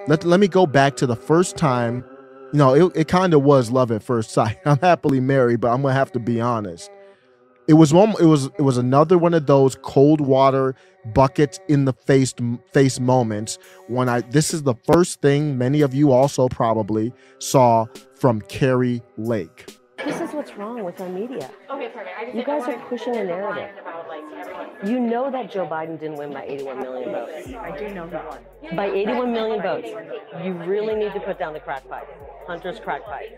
Let me go back to the first time. You know, it kind of was love at first sight. I'm happily married, but I'm gonna have to be honest. It was another one of those cold water buckets in the face moments when this is the first thing many of you also probably saw from Kari Lake. This is what's wrong with our media. Okay, perfect. You guys are pushing a narrative. You know that Joe Biden didn't win by 81 million votes. I do know he won. By 81 million votes. You really need to put down the crack pipe. Hunter's crack pipe.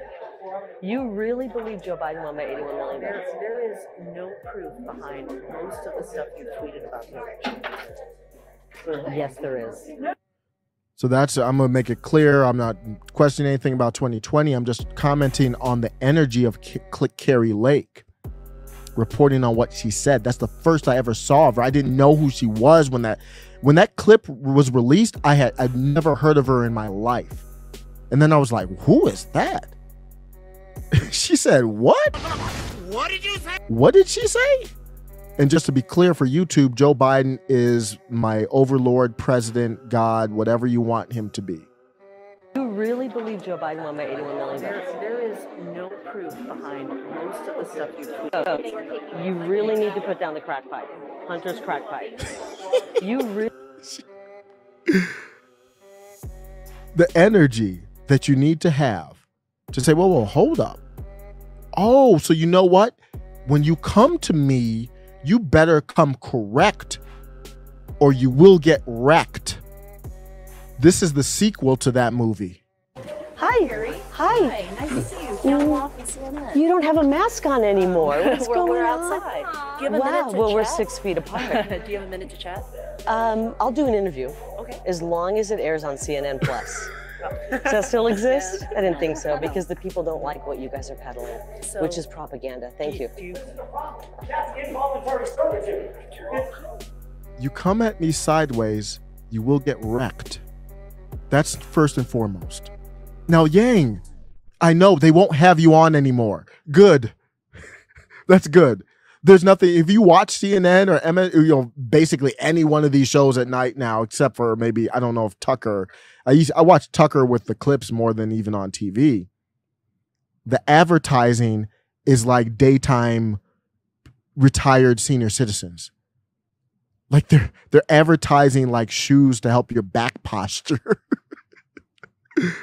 You really believe Joe Biden won by 81 million votes? There is no proof behind most of the stuff you tweeted about him. Yes, there is. So I'm going to make it clear. I'm not questioning anything about 2020. I'm just commenting on the energy of Kari Lake, reporting on what she said. That's the first I ever saw of her. I didn't know who she was when that clip was released. I'd never heard of her in my life. And then I was like, who is that? She said, what? What did you say? What did she say? And just to be clear for YouTube, Joe Biden is my overlord, president, God, whatever you want him to be. You really believe Joe Biden won by 81 million votes? There is no proof behind most of the stuff you tweeted. You really need to put down the crack pipe. Hunter's crack pipe. You really... The energy that you need to have to say, well, hold up. Oh, so you know what? When you come to me, you better come correct or you will get wrecked. This is the sequel to that movie. Hi. Kari? Hi. Nice to see you. Down off in CNN. You don't have a mask on anymore. What's going We're on? outside. Do you have a minute to Well, we're chat? 6 feet apart. Do you have a minute to chat? I'll do an interview. Okay. As long as it airs on CNN Plus. Does that still exist? I didn't think so, because the people don't like what you guys are peddling, which is propaganda. Thank you. That's involuntary servitude. You come at me sideways, you will get wrecked. That's first and foremost. Now, Yang, I know they won't have you on anymore. Good. That's good. There's nothing, if you watch CNN or basically any one of these shows at night now, except for maybe, I don't know if Tucker, I watch Tucker with the clips more than even on TV. The advertising is like daytime retired senior citizens. Like they're advertising like shoes to help your back posture.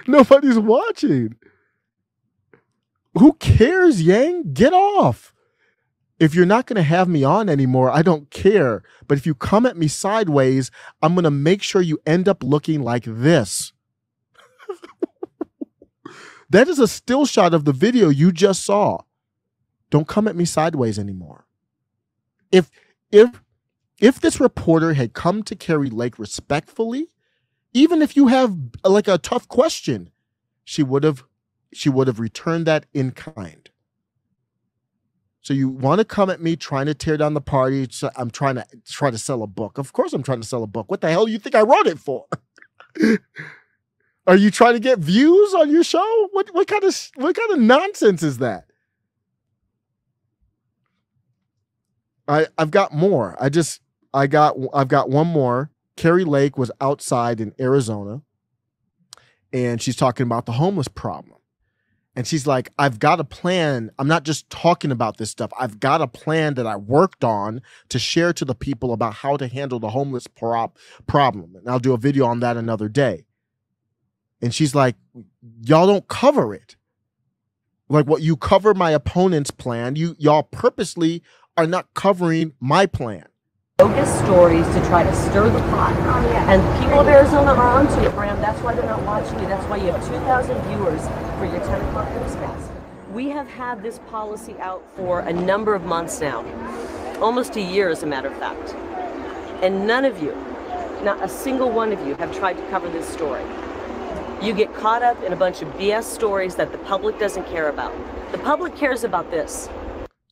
Nobody's watching. Who cares, Yang? Get off. If you're not going to have me on anymore, I don't care. But if you come at me sideways, I'm going to make sure you end up looking like this. That is a still shot of the video you just saw. Don't come at me sideways anymore. If this reporter had come to Kari Lake respectfully, even if you have like a tough question, she would have returned that in kind. So you want to come at me trying to tear down the party? So I'm trying to sell a book. Of course I'm trying to sell a book. What the hell do you think I wrote it for? Are you trying to get views on your show? What kind of nonsense is that? I've got more. I've got one more. Kari Lake was outside in Arizona and she's talking about the homeless problem. And she's like, I've got a plan. I'm not just talking about this stuff. I've got a plan that I worked on to share to the people about how to handle the homeless problem. And I'll do a video on that another day. And she's like, y'all don't cover it. Like what you cover my opponent's plan, y'all purposely are not covering my plan. Bogus stories to try to stir the pot. And the people of Arizona are onto it, Bram. That's why they're not watching you. That's why you have 2,000 viewers for your 10 o'clock newscast. We have had this policy out for a number of months now. Almost a year, as a matter of fact. And none of you, not a single one of you, have tried to cover this story. You get caught up in a bunch of BS stories that the public doesn't care about. The public cares about this.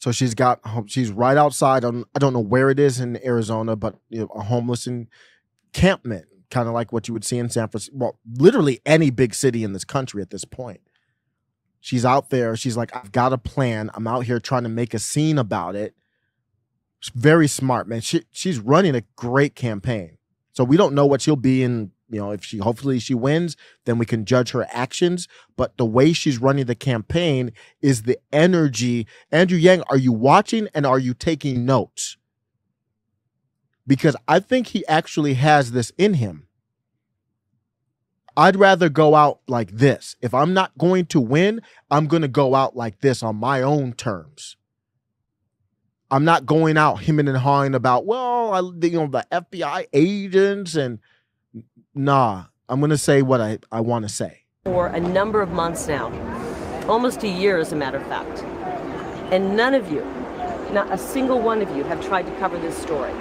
So she's right outside. I don't know where it is in Arizona, but a homeless encampment, kind of like what you would see in San Francisco. Well, literally any big city in this country at this point. She's out there. She's like, I've got a plan. I'm out here trying to make a scene about it. It's very smart, man. She's running a great campaign. So we don't know what she'll be in hopefully she wins, then we can judge her actions. But the way she's running the campaign is the energy. Andrew Yang, are you watching and are you taking notes? Because I think he actually has this in him. I'd rather go out like this. If I'm not going to win, I'm going to go out like this on my own terms. I'm not going out hemming and hawing about, the FBI agents and nah. I'm going to say what I want to say. For a number of months now, almost a year as a matter of fact. And none of you, not a single one of you, have tried to cover this story.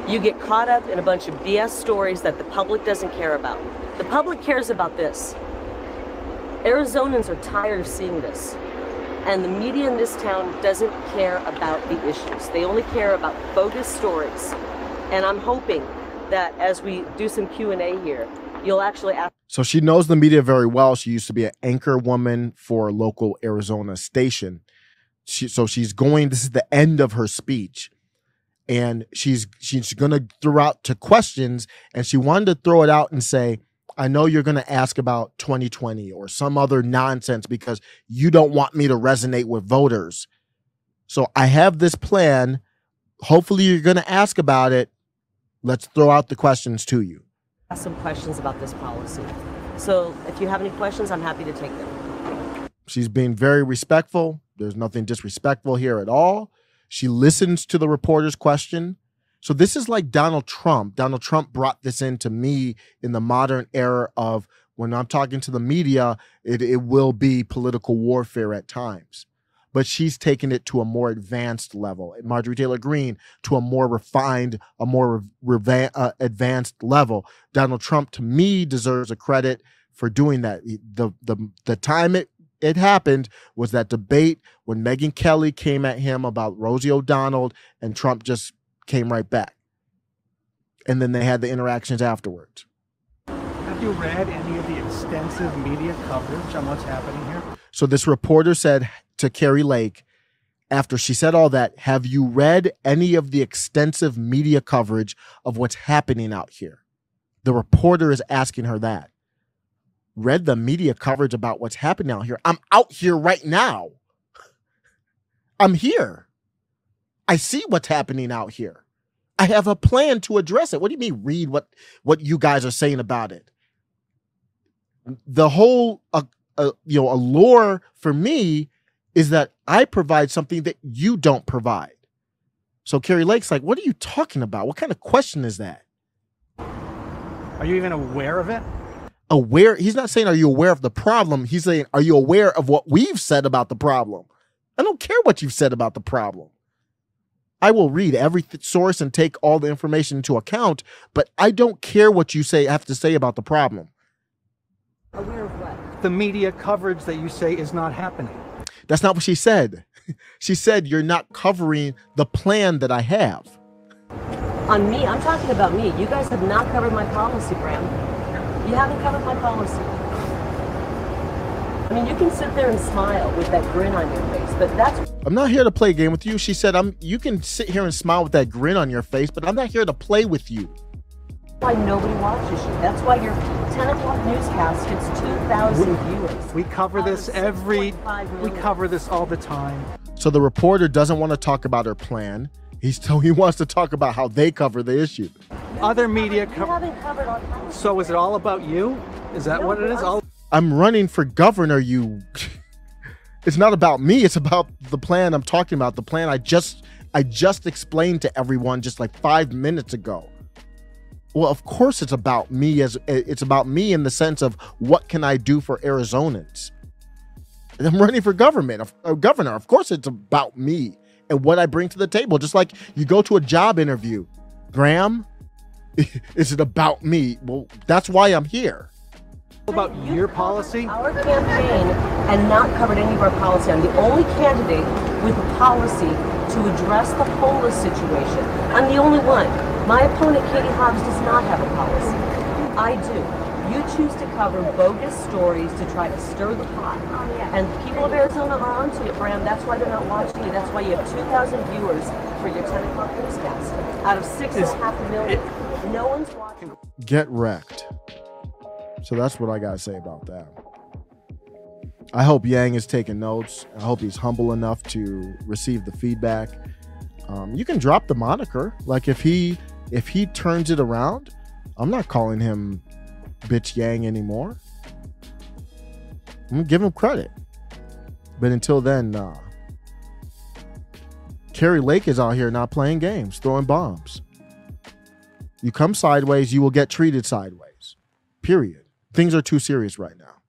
You get caught up in a bunch of BS stories that the public doesn't care about. The public cares about this. Arizonans are tired of seeing this. And the media in this town doesn't care about the issues. They only care about bogus stories. And I'm hoping that as we do some Q&A here, you'll actually ask. So she knows the media very well. She used to be an anchor woman for a local Arizona station. So she's going, this is the end of her speech. And she's going to throw out to questions, and she wanted to throw it out and say, I know you're going to ask about 2020 or some other nonsense because you don't want me to resonate with voters. So I have this plan. Hopefully you're going to ask about it. Let's throw out the questions to you. Ask some questions about this policy. So if you have any questions, I'm happy to take them. She's being very respectful. There's nothing disrespectful here at all. She listens to the reporter's question. So this is like Donald Trump. Donald Trump brought this into me in the modern era of when I'm talking to the media, it will be political warfare at times. But she's taken it to a more advanced level. Marjorie Taylor Greene to a more refined, a more advanced level. Donald Trump, to me, deserves a credit for doing that. The time it happened was that debate when Megyn Kelly came at him about Rosie O'Donnell, and Trump just came right back. And then they had the interactions afterwards. Have you read any of the extensive media coverage on what's happening here? So this reporter said to Kari Lake, after she said all that, have you read any of the extensive media coverage of what's happening out here? The reporter is asking her that. Read the media coverage about what's happening out here. I'm out here right now. I'm here. I see what's happening out here. I have a plan to address it. What do you mean read what you guys are saying about it? The whole allure for me is that I provide something that you don't provide. So Kari Lake's like, what are you talking about? What kind of question is that? Are you even aware of it? Aware? He's not saying, are you aware of the problem? He's saying, are you aware of what we've said about the problem? I don't care what you've said about the problem. I will read every source and take all the information into account, but I don't care what you have to say about the problem. Aware of what? The media coverage that you say is not happening. That's not what she said. She said, you're not covering the plan that I have. On me, I'm talking about me. You guys have not covered my policy, Bram. You haven't covered my policy. I mean, you can sit there and smile with that grin on your face, but that's... I'm not here to play a game with you. She said, you can sit here and smile with that grin on your face, but I'm not here to play with you. Why nobody watches you. That's why your 10 o'clock newscast hits 2,000 viewers. We cover this we cover this all the time. So the reporter doesn't want to talk about her plan. He wants to talk about how they cover the issue. Other media haven't covered our policy. So is it all about you? Is that what it is? I'm running for governor, It's not about me. It's about the plan I'm talking about. The plan I just explained to everyone just like 5 minutes ago. Well, of course it's about me. It's about me in the sense of what can I do for Arizonans? I'm running for governor. Of course it's about me and what I bring to the table. Just like you go to a job interview. Graham, is it about me? Well, that's why I'm here. About your policy? Our campaign and not covered any of our policy. I'm the only candidate with a policy to address the homeless situation. I'm the only one. My opponent, Katie Hobbs, does not have a policy. I do. You choose to cover bogus stories to try to stir the pot. And the people of Arizona are onto it, Bram. That's why they're not watching you. That's why you have 2,000 viewers for your 10 o'clock newscast out of 6.5 million. No one's watching. Get wrecked. So that's what I gotta say about that. I hope Yang is taking notes. I hope he's humble enough to receive the feedback. You can drop the moniker. Like if he turns it around, I'm not calling him Bitch Yang anymore. I'm gonna give him credit. But until then, Kari Lake is out here not playing games, throwing bombs. You come sideways, you will get treated sideways. Period. Things are too serious right now.